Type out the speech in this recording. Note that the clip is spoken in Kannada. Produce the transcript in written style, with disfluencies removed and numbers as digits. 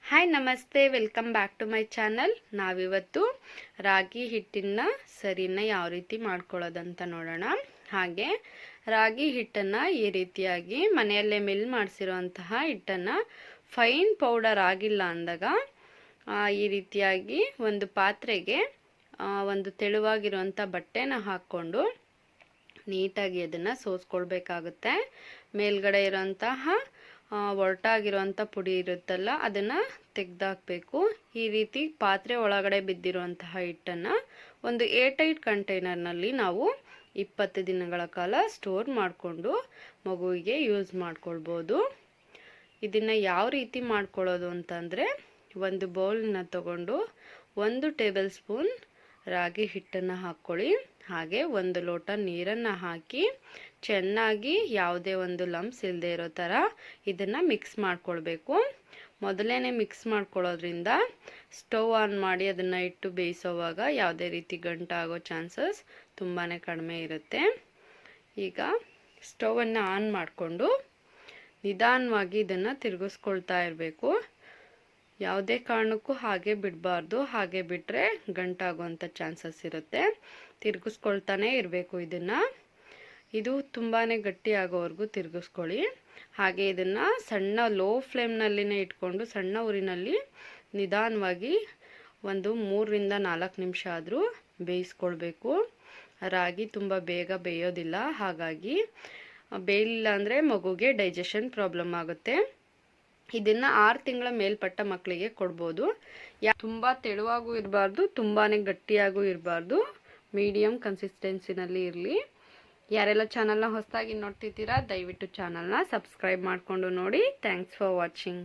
ಹಾಯ್ ನಮಸ್ತೆ, welcome back to my channel. ನಾವಿವತ್ತು ರಾಗಿ ಹಿಟ್ಟಿನ ಸರಿನ ಯಾವ ರೀತಿ ಮಾಡ್ಕೊಳ್ಳೋದಂತ ನೋಡೋಣ. ಹಾಗೆ ರಾಗಿ ಹಿಟ್ಟನ್ನು ಈ ರೀತಿಯಾಗಿ ಮನೆಯಲ್ಲೇ ಮಿಲ್ ಮಾಡಿಸಿರುವಂತಹ ಹಿಟ್ಟನ್ನು ಫೈನ್ ಪೌಡರ್ ಆಗಿಲ್ಲ ಅಂದಾಗ ಈ ರೀತಿಯಾಗಿ ಒಂದು ಪಾತ್ರೆಗೆ ಒಂದು ತೆಳುವಾಗಿರುವಂಥ ಬಟ್ಟೆನ ಹಾಕ್ಕೊಂಡು ನೀಟಾಗಿ ಅದನ್ನು ಸೋಸ್ಕೊಳ್ಬೇಕಾಗುತ್ತೆ. ಮೇಲ್ಗಡೆ ಇರೋಂತಹ ಒರಟಾಗಿರುವಂಥ ಪುಡಿ ಇರುತ್ತಲ್ಲ ಅದನ್ನು ತೆಗೆದಾಕಬೇಕು. ಈ ರೀತಿ ಪಾತ್ರೆ ಒಳಗಡೆ ಬಿದ್ದಿರುವಂತಹ ಹಿಟ್ಟನ್ನು ಒಂದು ಏರ್ಟೈಟ್ ಕಂಟೈನರ್ನಲ್ಲಿ ನಾವು 20 ದಿನಗಳ ಕಾಲ ಸ್ಟೋರ್ ಮಾಡಿಕೊಂಡು ಮಗುವಿಗೆ ಯೂಸ್ ಮಾಡ್ಕೊಳ್ಬೋದು. ಇದನ್ನು ಯಾವ ರೀತಿ ಮಾಡ್ಕೊಳ್ಳೋದು ಅಂತಂದರೆ, ಒಂದು ಬೌಲನ್ನ ತಗೊಂಡು 1 ಟೇಬಲ್ ಸ್ಪೂನ್ ರಾಗಿ ಹಿಟ್ಟನ್ನು ಹಾಕ್ಕೊಳ್ಳಿ. ಹಾಗೆ 1 ಲೋಟ ನೀರನ್ನು ಹಾಕಿ ಚೆನ್ನಾಗಿ ಯಾವುದೇ ಒಂದು ಲಂಪ್ಸ್ ಇಲ್ಲದೆ ಇರೋ ಥರ ಇದನ್ನು ಮಿಕ್ಸ್ ಮಾಡ್ಕೊಳ್ಬೇಕು. ಮೊದಲೇ ಮಿಕ್ಸ್ ಮಾಡ್ಕೊಳ್ಳೋದ್ರಿಂದ ಸ್ಟವ್ ಆನ್ ಮಾಡಿ ಅದನ್ನು ಇಟ್ಟು ಬೇಯಿಸೋವಾಗ ಯಾವುದೇ ರೀತಿ ಗಂಟಾಗೋ ಚಾನ್ಸಸ್ ತುಂಬಾ ಕಡಿಮೆ ಇರುತ್ತೆ. ಈಗ ಸ್ಟವನ್ನು ಆನ್ ಮಾಡಿಕೊಂಡು ನಿಧಾನವಾಗಿ ಇದನ್ನು ತಿರುಗಿಸ್ಕೊಳ್ತಾ ಇರಬೇಕು. ಯಾವುದೇ ಕಾರಣಕ್ಕೂ ಹಾಗೆ ಬಿಡಬಾರ್ದು. ಹಾಗೆ ಬಿಟ್ಟರೆ ಗಂಟಾಗುವಂಥ ಚಾನ್ಸಸ್ ಇರುತ್ತೆ. ತಿರುಗಿಸ್ಕೊಳ್ತಾನೆ ಇರಬೇಕು. ಇದು ತುಂಬಾ ಗಟ್ಟಿ ಆಗೋವರೆಗೂ ತಿರುಗಿಸ್ಕೊಳ್ಳಿ. ಹಾಗೆ ಇದನ್ನು ಸಣ್ಣ ಲೋ ಫ್ಲೇಮ್ನಲ್ಲಿನೇ ಇಟ್ಕೊಂಡು ಸಣ್ಣ ಉರಿನಲ್ಲಿ ನಿಧಾನವಾಗಿ ಒಂದು 3ರಿಂದ 4 ನಿಮಿಷ ಆದರೂ ಬೇಯಿಸ್ಕೊಳ್ಬೇಕು. ರಾಗಿ ತುಂಬ ಬೇಗ ಬೇಯೋದಿಲ್ಲ. ಹಾಗಾಗಿ ಬೇಯಲಿಲ್ಲ ಅಂದರೆ ಮಗುಗೆ ಡೈಜೆಷನ್ ಪ್ರಾಬ್ಲಮ್ ಆಗುತ್ತೆ. ಇದನ್ನು 6 ತಿಂಗಳ ಮೇಲ್ಪಟ್ಟ ಮಕ್ಕಳಿಗೆ ಕೊಡ್ಬೋದು. ತುಂಬ ತೆಳುವಾಗೂ ಇರಬಾರ್ದು, ತುಂಬಾ ಗಟ್ಟಿಯಾಗೂ ಇರಬಾರ್ದು, ಮೀಡಿಯಮ್ ಕನ್ಸಿಸ್ಟೆನ್ಸಿನಲ್ಲಿ ಇರಲಿ. ಯಾರೆಲ್ಲ ಚಾನಲ್ನ ಹೊಸದಾಗಿ ನೋಡ್ತಿದ್ದೀರಾ ದಯವಿಟ್ಟು ಚಾನಲ್ನ ಸಬ್ಸ್ಕ್ರೈಬ್ ಮಾಡಿಕೊಂಡು ನೋಡಿ. Thanks for watching.